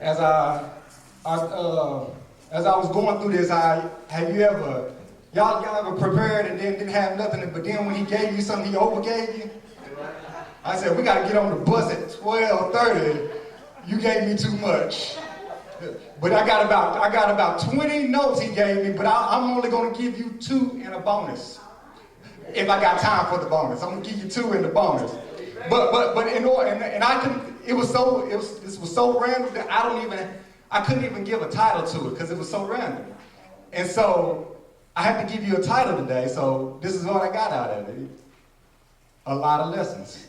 as as I was going through this, have you ever, y'all ever prepared and then didn't have nothing, but then when he gave you something, he overgave you? I said, we got to get on the bus at 12:30. You gave me too much. But I got about 20 notes he gave me, but I'm only going to give you 2 in a bonus. If I got time for the bonus, I'm going to give you 2 in the bonus. But in order, and I couldn't, this was so random that I couldn't even give a title to it because it was so random. And so I had to give you a title today, so this is what I got out of it. A lot of lessons.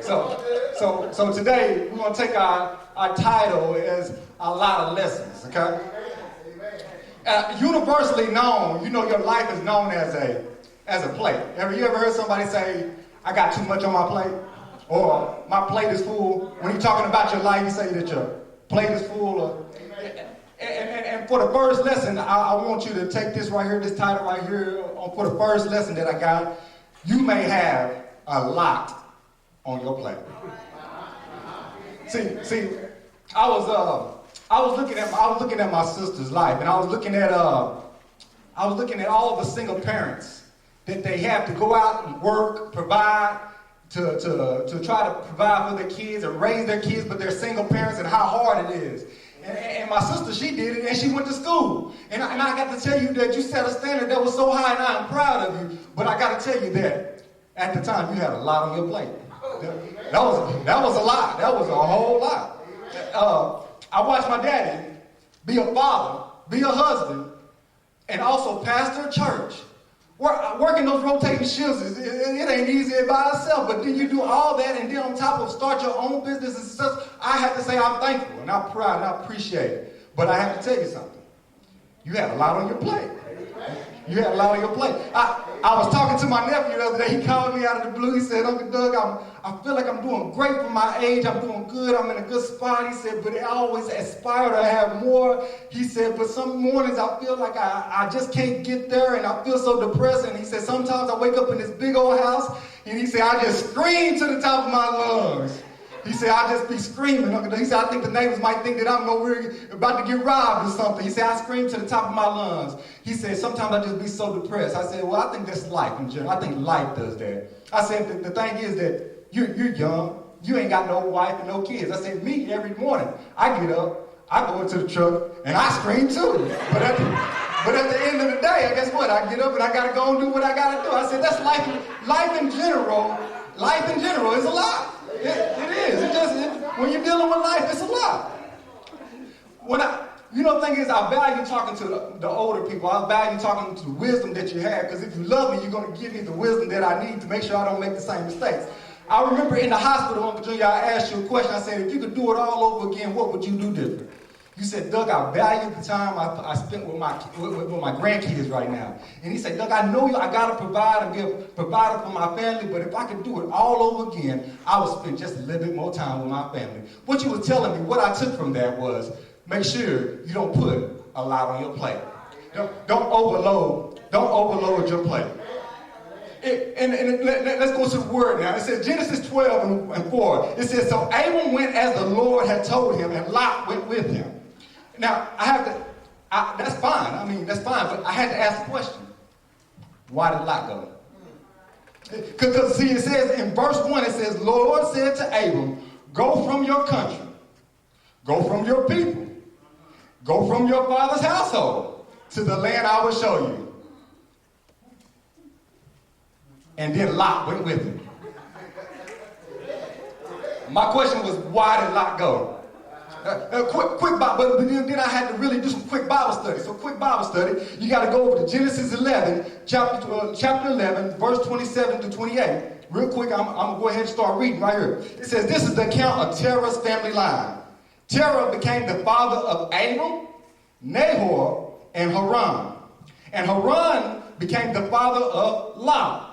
So today we're going to take our title as a lot of lessons, okay? Universally known, you know your life is known as a plate. Have you ever heard somebody say, I got too much on my plate? Or my plate is full. When you're talking about your life, you say that your plate is full. And for the first lesson, I want you to take this right here, this title right here, for the first lesson that I got. You may have a lot on your plate. See, I was looking at my sister's life, and I was looking at all the single parents that they have to go out and work, provide, to try to provide for their kids and raise their kids, but they're single parents and how hard it is. And my sister, she did it, and she went to school. And I got to tell you that you set a standard that was so high, and I'm proud of you. But I got to tell you that at the time, you had a lot on your plate. That was a lot. That was a whole lot. I watched my daddy be a father, be a husband, and also pastor a church. Working those rotating shifts, it ain't easy by itself, but then you do all that, and then on top of start your own business and stuff, I have to say I'm thankful, and I'm proud, and I appreciate it. But I have to tell you something. You had a lot on your plate. You had a lot on your plate. I was talking to my nephew the other day. He called me out of the blue. He said, Uncle Doug, I feel like I'm doing great for my age. I'm doing good. I'm in a good spot. He said, but I always aspire to have more. He said, but some mornings I feel like I just can't get there, and I feel so depressed. And he said, sometimes I wake up in this big old house, and he said, I just scream to the top of my lungs. He said, I just be screaming. He said, I think the neighbors might think that I'm about to get robbed or something. He said, I scream to the top of my lungs. He said, sometimes I just be so depressed. I said, well, I think that's life in general. I think life does that. I said, the thing is that you're young. You ain't got no wife and no kids. I said, me, every morning, I get up, I go into the truck, and I scream too. But at the end of the day, guess what? I get up and I got to go and do what I got to do. I said, that's life in general. Life in general is a lot. It is. When you're dealing with life, it's a lot. The thing is, I value talking to the older people. I value talking to the wisdom that you have, because if you love me, you're going to give me the wisdom that I need to make sure I don't make the same mistakes. I remember in the hospital, Uncle Junior, I asked you a question. I said, if you could do it all over again, what would you do different? You said, Doug, I value the time I spent with my grandkids right now. And he said, Doug, I know I got to provide and be a provider for my family, but if I could do it all over again, I would spend just a little bit more time with my family. What you were telling me, what I took from that was, make sure you don't put a lot on your plate. Don't overload your plate. Let's go to the word now. It says Genesis 12 and 4. It says, so Abram went as the Lord had told him, and Lot went with him. Now, that's fine. I mean, that's fine, but I had to ask the question. Why did Lot go? Because, see, it says in verse 1, it says, Lord said to Abram, go from your country, go from your people, go from your father's household to the land I will show you. And then Lot went with him. My question was, why did Lot go? Quick Bible, but then I had to really do some quick Bible study. So quick Bible study, you got to go over to Genesis 11, chapter 11, verse 27 to 28. Real quick, I'm going to go ahead and start reading right here. It says, this is the account of Terah's family line. Terah became the father of Abram, Nahor, and Haran. And Haran became the father of Lot.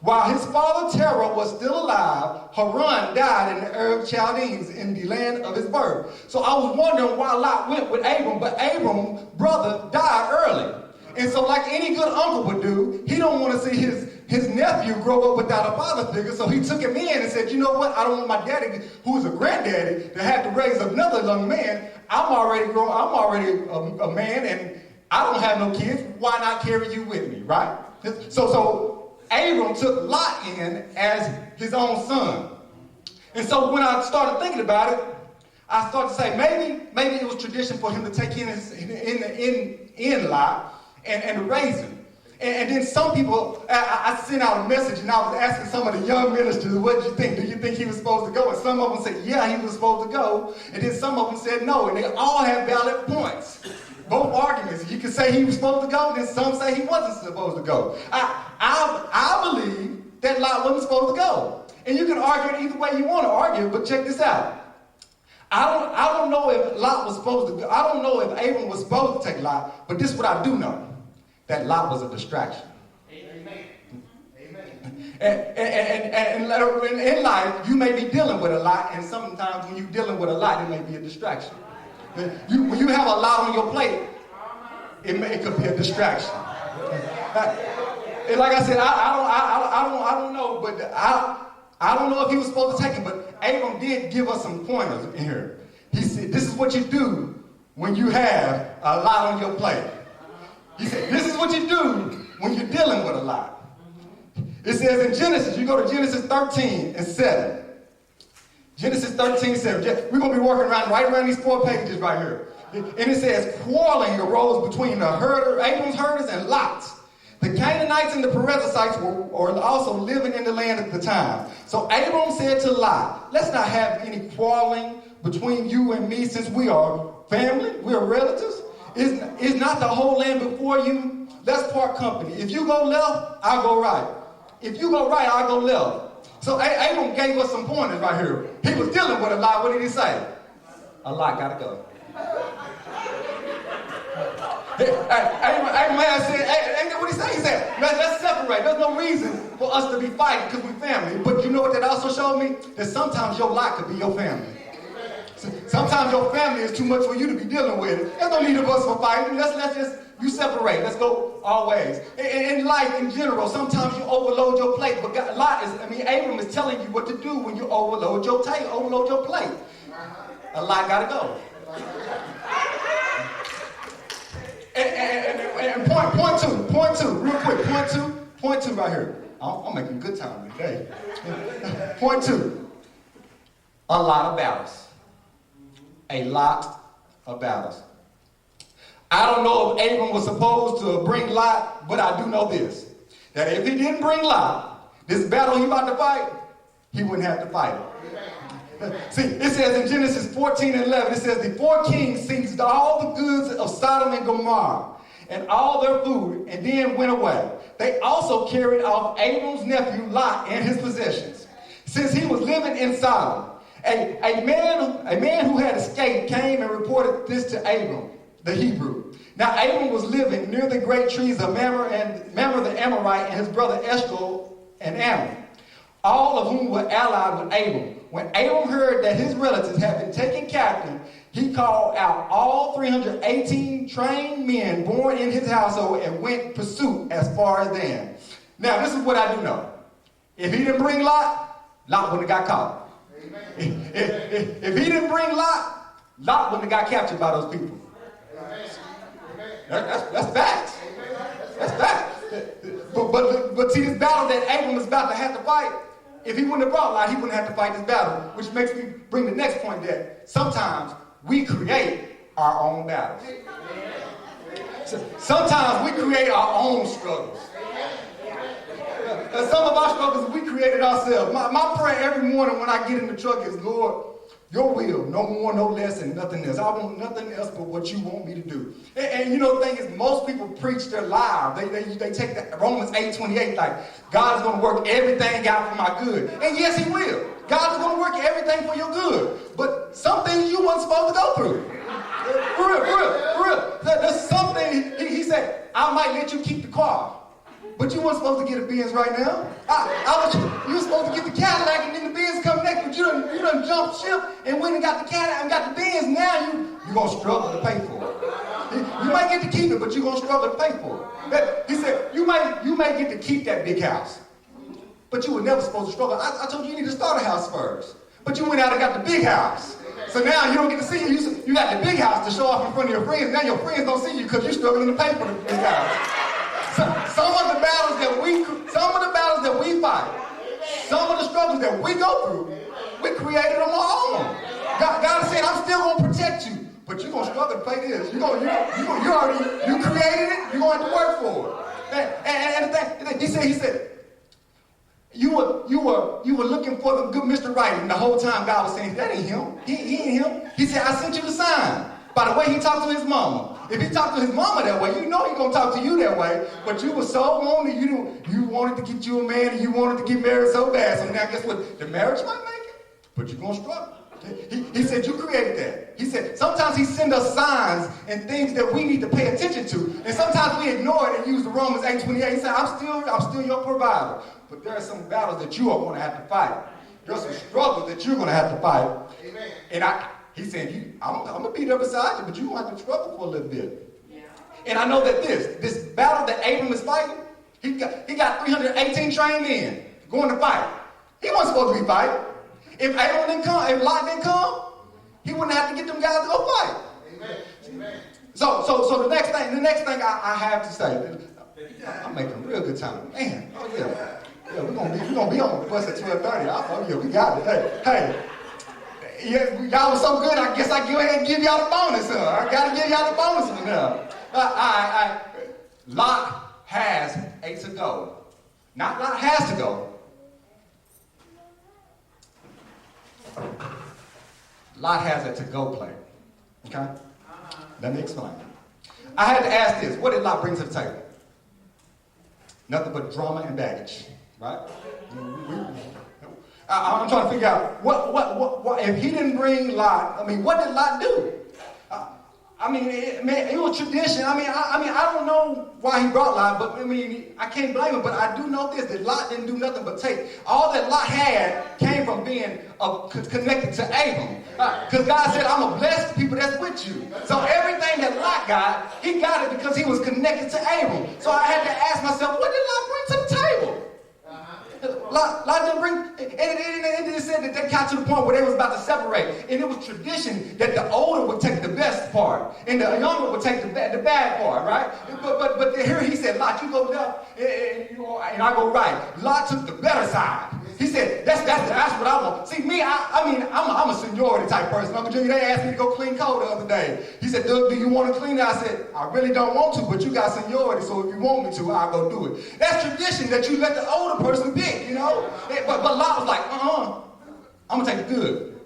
While his father Terah was still alive, Haran died in the Ur of Chaldeans in the land of his birth. So I was wondering why Lot went with Abram, but Abram's brother died early. And so like any good uncle would do, he don't want to see his his nephew grow up without a father figure, so he took him in and said, you know what, I don't want my daddy, who's a granddaddy, to have to raise another young man. I'm already a man, and I don't have no kids. Why not carry you with me, right? So Abram took Lot in as his own son. And so when I started thinking about it, I started to say maybe it was tradition for him to take in Lot and to raise him. And then some people, I sent out a message and I was asking some of the young ministers, what do you think? Do you think he was supposed to go? And some of them said, yeah, he was supposed to go. And then some of them said no. And they all have valid points. Both arguments. You can say he was supposed to go, then some say he wasn't supposed to go. I believe that Lot wasn't supposed to go. And you can argue it either way you want to argue, but check this out. I don't know if Lot was supposed to go. I don't know if Abram was supposed to take Lot, but this is what I do know. That Lot was a distraction. Amen. And in life, you may be dealing with a lot, and sometimes when you're dealing with a lot, it may be a distraction. When you have a lot on your plate, it could be a distraction. And like I said, I don't know, but I don't know if he was supposed to take him, but Abram did give us some pointers in here. He said, this is what you do when you have a lot on your plate. He said, this is what you do when you're dealing with a lot. It says in Genesis, you go to Genesis 13:7. Genesis 13:7. We're going to be working right around these 4 pages right here. And it says, quarreling arose between Abram's herders and Lot's. The Canaanites and the Perizzites were also living in the land at the time. So Abram said to Lot, let's not have any quarreling between you and me, since we are family, we are relatives. Is not the whole land before you? Let's part company. If you go left, I'll go right. If you go right, I'll go left. So Abram gave us some pointers right here. He was dealing with a lot. What did he say? A lot gotta go. Abraham said, ain't that what he said? He said, let's separate. There's no reason for us to be fighting because we're family. But you know what that also showed me? That sometimes your lot could be your family. Sometimes your family is too much for you to be dealing with. There's no need of us for fighting. Let's just, you separate. Let's go our ways. In life, in general, sometimes you overload your plate. But Abram is telling you what to do when you overload your plate. A lot gotta go. And point two, real quick. Point two right here. I'm making good time today. Point 2. A lot of battles. A lot of battles. I don't know if Abram was supposed to bring Lot, but I do know this. That if he didn't bring Lot, this battle he about to fight, he wouldn't have to fight it. See, it says in Genesis 14:11, it says, the 4 kings seized all the goods of Sodom and Gomorrah and all their food, and then went away. They also carried off Abram's nephew Lot and his possessions, since he was living in Sodom. A man who had escaped came and reported this to Abram, the Hebrew. Now Abram was living near the great trees of Mamre the Amorite and his brother Eshcol and Ammon, all of whom were allied with Abram. When Abram heard that his relatives had been taken captive, he called out all 318 trained men born in his household and went in pursuit as far as Dan. Now this is what I do know. If he didn't bring Lot, Lot wouldn't have got caught. If he didn't bring Lot, Lot wouldn't have got captured by those people. That's facts. That's facts. But see, this battle that Abram is about to have to fight, if he wouldn't have brought Lot, he wouldn't have to fight this battle, which makes me bring the next point that sometimes we create our own battles. Sometimes we create our own struggles. Some of our struggles we created ourselves. My prayer every morning when I get in the truck is, Lord, your will, no more, no less, and nothing else. I want nothing else but what you want me to do. And you know the thing is, most people preach their lie. They take that Romans 8:28 like, God is going to work everything out for my good. And yes, he will. God is going to work everything for your good. But some things you weren't supposed to go through. For real. There's something, he said, I might let you keep the car. But you weren't supposed to get a Benz right now. You were supposed to get the Cadillac and then the Benz come next, but you done jumped ship and went and got the Cadillac and got the Benz. Now you're going to struggle to pay for it. You might get to keep it, but you're going to struggle to pay for it. He said, you may get to keep that big house, but you were never supposed to struggle. I told you need to start a house first. But you went out and got the big house. So now you don't get to see it. You got the big house to show off in front of your friends. Now your friends don't see you because you're struggling to pay for the big house. Some of the battles that we fight, some of the struggles that we go through, we created them all. God said, I'm still going to protect you, but you're going to struggle to pay this. You created it, you're going to have to work for it. And he said, you were looking for the good Mr. Right, and the whole time God was saying, that ain't him. He ain't him. He said, I sent you the sign. By the way he talked to his mama. If he talked to his mama that way, you know he's going to talk to you that way. But you were so lonely, you wanted to get you a man, and you wanted to get married so bad. So now guess what? The marriage might make it, but you're going to struggle. He said, you created that. He said, sometimes he sends us signs and things that we need to pay attention to. And sometimes we ignore it and use the Romans 8:28. He said, I'm still your provider. But there are some battles that you are going to have to fight. There's some struggles that you're going to have to fight. Amen. And he said, I'm going to be there beside you, but you're going to have to struggle for a little bit. Yeah. And I know that this battle that Abram is fighting, he got 318 trained men going to fight. He wasn't supposed to be fighting. If Abram didn't come, if Lot didn't come, he wouldn't have to get them guys to go fight. Amen. Amen. So the next thing I have to say, I'm making real good time. Man, oh yeah. Yeah, we're gonna be on the bus at 12:30. Oh yeah, we got it. Hey, yeah, y'all was so good. I guess I go ahead and give y'all the bonus. I gotta give y'all the bonus for now. Lot has a to go. Not Lot has to go. Lot has a to go play. Okay? Let me explain. I had to ask this: what did Lot bring to the table? Nothing but drama and baggage. Right? I'm trying to figure out what if he didn't bring Lot. I mean, what did Lot do? It was tradition. I don't know why he brought Lot, but I can't blame him. But I do know this: that Lot didn't do nothing but take. All that Lot had came from being connected to Abram. Because God said, "I'm gonna bless the people that's with you." So everything that Lot got, he got it because he was connected to Abram. So I had to ask myself, what did Lot bring to the table? Lot didn't bring, and it said that they got to the point where they was about to separate, and it was tradition that the older would take the best part, and the younger would take the bad part, right? But here he said, Lot, you go left, and I go right. Lot took the better side. He said, that's what I want. See, me, I'm a seniority type person. Uncle Junior, they asked me to go clean coal the other day. He said, Doug, do you want to clean it? I said, I really don't want to, but you got seniority, so if you want me to, I'll go do it. That's tradition that you let the older person pick, you know? But Lot was like, I'm going to take the good.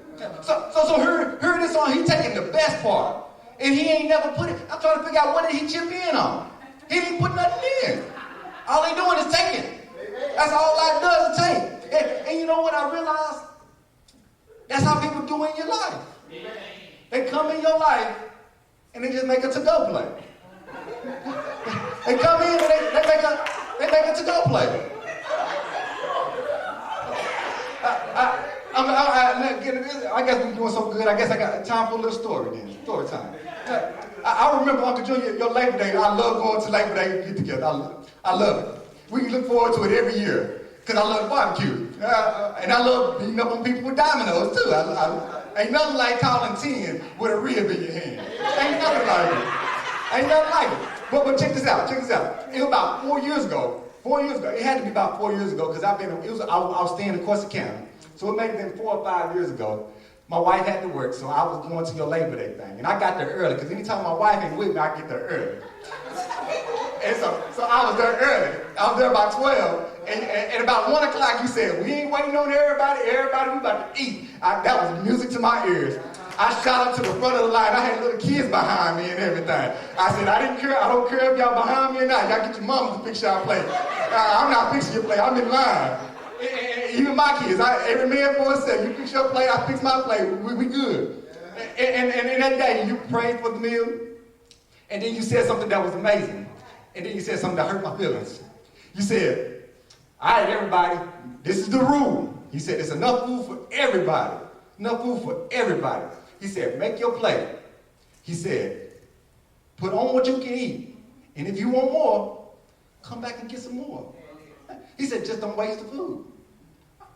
So here it is on, he taking the best part. And he ain't never put it, I'm trying to figure out what did he chip in on. He didn't put nothing in. All he doing is taking. That's all Lot does is take. And you know what I realized? That's how people do in your life. They come in your life and they just make a to-go play. They come in and they make a to-go play. I guess we're doing so good. I guess I got time for a little story then. Story time. I remember, Uncle Junior, your Labor Day. I love going to Labor Day get together. I love it. We look forward to it every year because I love barbecue. And I love beating up on people with dominoes too. Ain't nothing like calling 10 with a rib in your hand. Ain't nothing like it. But check this out. It was about 4 years ago. It had to be about 4 years ago because I was staying in Corsa County. So it may have been 4 or 5 years ago. My wife had to work, so I was going to your Labor Day thing. And I got there early because anytime my wife ain't with me, I get there early. And so I was there early. I was there about 12. And about 1 o'clock, you said, we ain't waiting on everybody. Everybody, we about to eat. That was music to my ears. I shot up to the front of the line. I had little kids behind me and everything. I said, I don't care if y'all behind me or not. Y'all get your mamas to fix y'all plate. I'm not fixing your plate. I'm in line. Even my kids, every man for himself. You fix your plate, I fix my plate. We good. And that day, you prayed for the meal. And then you said something that was amazing. And then you said something that hurt my feelings. He said, all right, everybody, this is the rule. He said, there's enough food for everybody. Enough food for everybody. He said, make your plate. He said, put on what you can eat. And if you want more, come back and get some more. He said, just don't waste the food.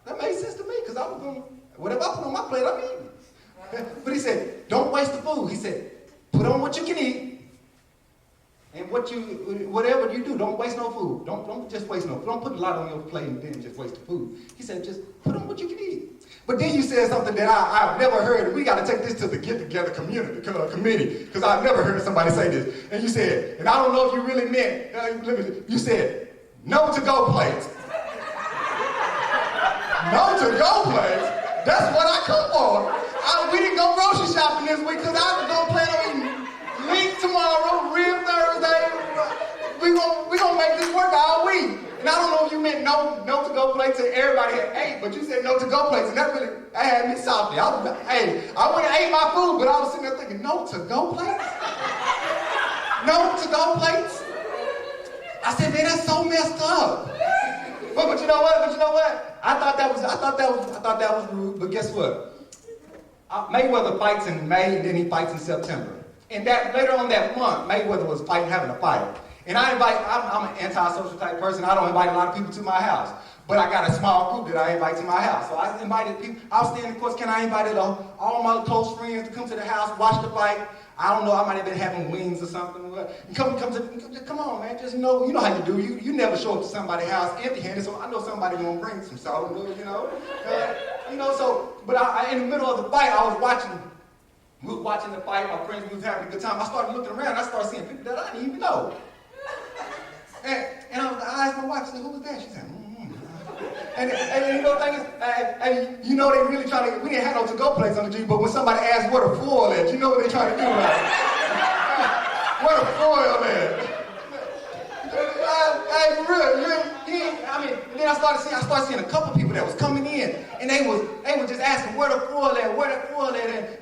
That made sense to me, because I was going, whatever I put on my plate, I'm eating. But he said, don't waste the food. He said, put on what you can eat. And whatever you do, don't waste no food. Don't just waste no food. Don't put a lot on your plate and then just waste the food. He said, just put on what you can eat. But then you said something that I've never heard. We got to take this to the get-together committee, because I've never heard somebody say this. And you said, and I don't know if you really meant, you said, no to-go plates. No to-go plates? That's what I come for. We didn't go grocery shopping this week because I was going to plan on eating meat tomorrow, rib Thursday. We gonna make this work all week. And I don't know if you meant no to-go plates and everybody had ate, but you said no to-go plates, and that had me salty. I went and ate my food, but I was sitting there thinking, no to-go plates? No to-go plates? I said, man, that's so messed up. But you know what? I thought that was rude, but guess what? Mayweather fights in May, and then he fights in September. And that later on that month, Mayweather was having a fight. And I'm an antisocial type person. I don't invite a lot of people to my house. But I got a small group that I invite to my house. So I invited people. I was staying, of course, I invited all my close friends to come to the house, watch the fight. I don't know, I might have been having wings or something. Come on, man, just know, you know how you do. You never show up to somebody's house empty-handed, so I know somebody gonna bring some salt, you know. But in the middle of the fight, we were watching the fight, my friends was having a good time. I started looking around, I started seeing people that I didn't even know. And I asked my wife, I said, who was that? She said, And you know the thing is, you know they really trying to, we didn't have no to-go plates on the G, but when somebody asked where the foil at, you know what they trying to do, right? Where the foil at? Hey, for real, and then I started seeing a couple people that was coming in, and they was just asking where the foil at,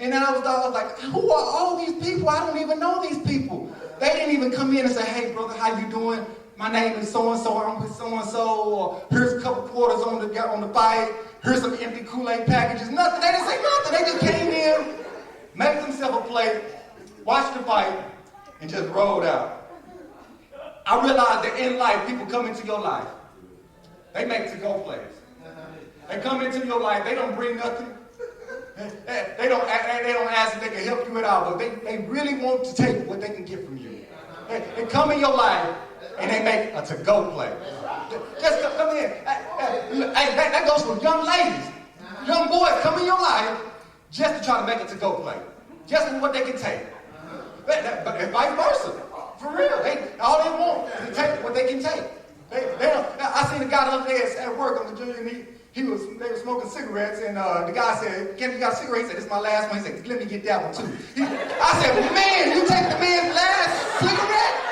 and then I was like, who are all these people? I don't even know these people. They didn't even come in and say, hey brother, how you doing? My name is so-and-so, I'm with so-and-so, or here's a couple quarters on the fight, here's some empty Kool-Aid packages, nothing. They didn't say nothing. They just came in, made themselves a plate, watched the fight, and just rolled out. I realized that in life, people come into your life. They make to-go plates. They come into your life, they don't bring nothing. They don't ask if they can help you at all, but they really want to take what they can get from you. They come in your life, and they make a to-go plate. Just come in. That goes for young ladies. Young boys come in your life just to try to make a to-go plate. Just for what they can take. But vice versa. For real. All they want is to take what they can take. I seen a guy the other day at work on the junior, and they were smoking cigarettes, and the guy said, Ken, you got a cigarette? He said, this is my last one. He said, let me get that one too. I said, man, you take the man's last cigarette?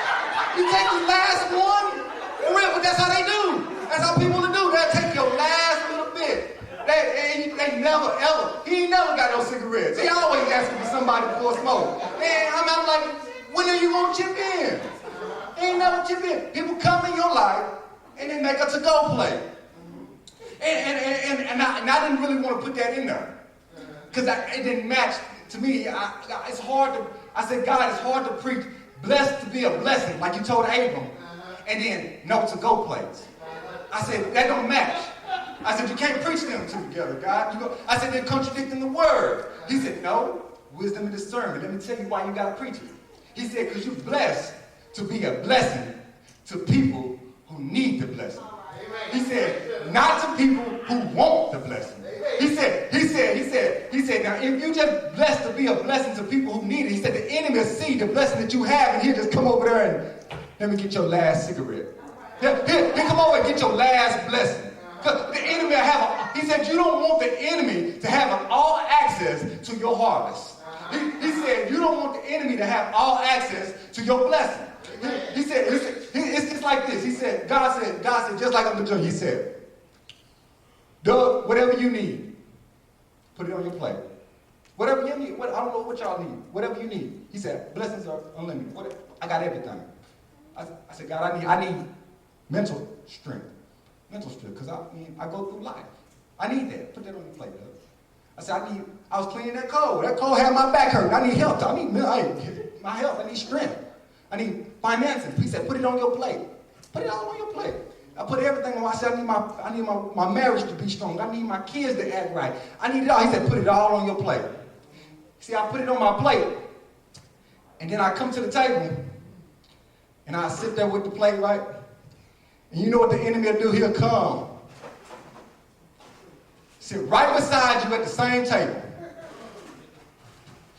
You take the last one? For real, but that's how they do. That's how people do. They'll take your last little bit. They never, ever. He ain't never got no cigarettes. He always asking for somebody for a smoke. Man, I'm like, when are you going to chip in? He ain't never chip in. People come in your life and they make a to-go plate. And I didn't really want to put that in there. Because it didn't match to me. It's hard to, I said, God, it's hard to preach blessed to be a blessing, like you told Abram, and then no to-go plates. I said, that don't match. I said, you can't preach them two together, God. I said, they're contradicting the word. He said, no, wisdom and discernment. Let me tell you why you got to preach it. He said, because you're blessed to be a blessing to people who need the blessing. He said, not to people who want the blessing. He said, now if you just blessed to be a blessing to people who need it, he said the enemy will see the blessing that you have, and he'll just come over there and let me get your last cigarette. He'll come over and get your last blessing. Because the enemy will have he said you don't want the enemy to have all access to your harvest. He said you don't want the enemy to have all access to your blessing. He said it's like this. He said, God said, just like I'm the judge, he said, Doug, whatever you need, put it on your plate. Whatever you need, I don't know what y'all need. Whatever you need. He said, blessings are unlimited. I got everything. I said, God, I need mental strength. Mental strength, because I go through life. I need that. Put that on your plate, Doug. I said, I was cleaning that cold. That cold had my back hurt. I need help. I need my health. I need strength. I need finances. He said, put it on your plate. Put it all on your plate. I put everything on. I said, I need my marriage to be strong. I need my kids to act right. I need it all. He said, put it all on your plate. See, I put it on my plate. And then I come to the table. And I sit there with the plate, right? And you know what the enemy will do? He'll come. Sit right beside you at the same table.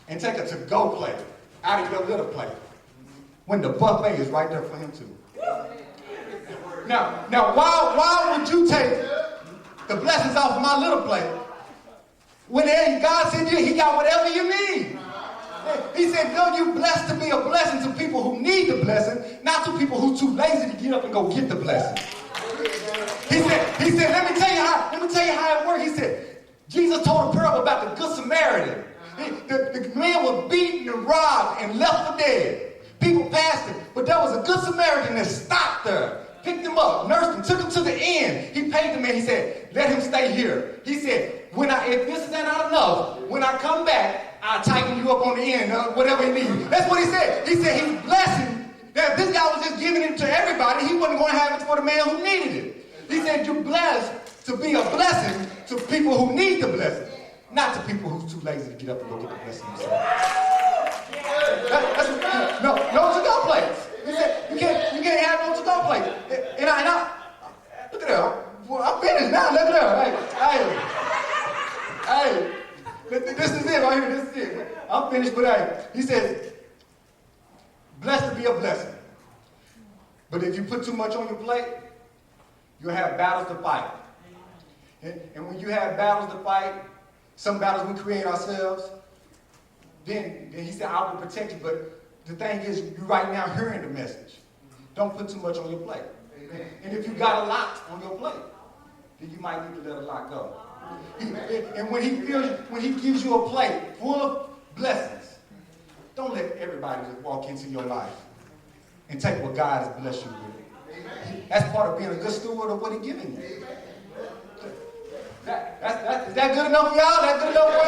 And take a to-go plate out of your little plate. When the buffet is right there for him too. Now, why would you take the blessings off of my little plate? When God said he got whatever you need. He said, no, you blessed to be a blessing to people who need the blessing, not to people who too lazy to get up and go get the blessing. He said, let me tell you how it works. He said, Jesus told a parable about the Good Samaritan. The man was beaten and robbed and left for dead. People passed him, but there was a Good Samaritan that stopped there, picked him up, nursed him, took him to the inn. He paid the man. He said, let him stay here. He said, if this is not enough, when I come back, I'll tighten you up on the end, whatever he needs. That's what he said. He said he's blessing. That this guy was just giving it to everybody. He wasn't going to have it for the man who needed it. He said you're blessed to be a blessing to people who need the blessing, not to people who's too lazy to get up and go get the blessing themselves. No to-go plates. He said you can't have no to-go plates. And I look at that. Well, I'm finished now. Look at that. Hey. This is it right here. This is it. I'm finished, but he says, blessed to be a blessing. But if you put too much on your plate, you'll have battles to fight. And when you have battles to fight, some battles we create ourselves, then he said, I will protect you. But the thing is, you're right now hearing the message. Don't put too much on your plate. And if you got a lot on your plate, then you might need to let a lot go. And when he gives you a plate full of blessings, don't let everybody just walk into your life and take what God has blessed you with. That's part of being a good steward of what He's giving you. Is that good enough for y'all? That good enough for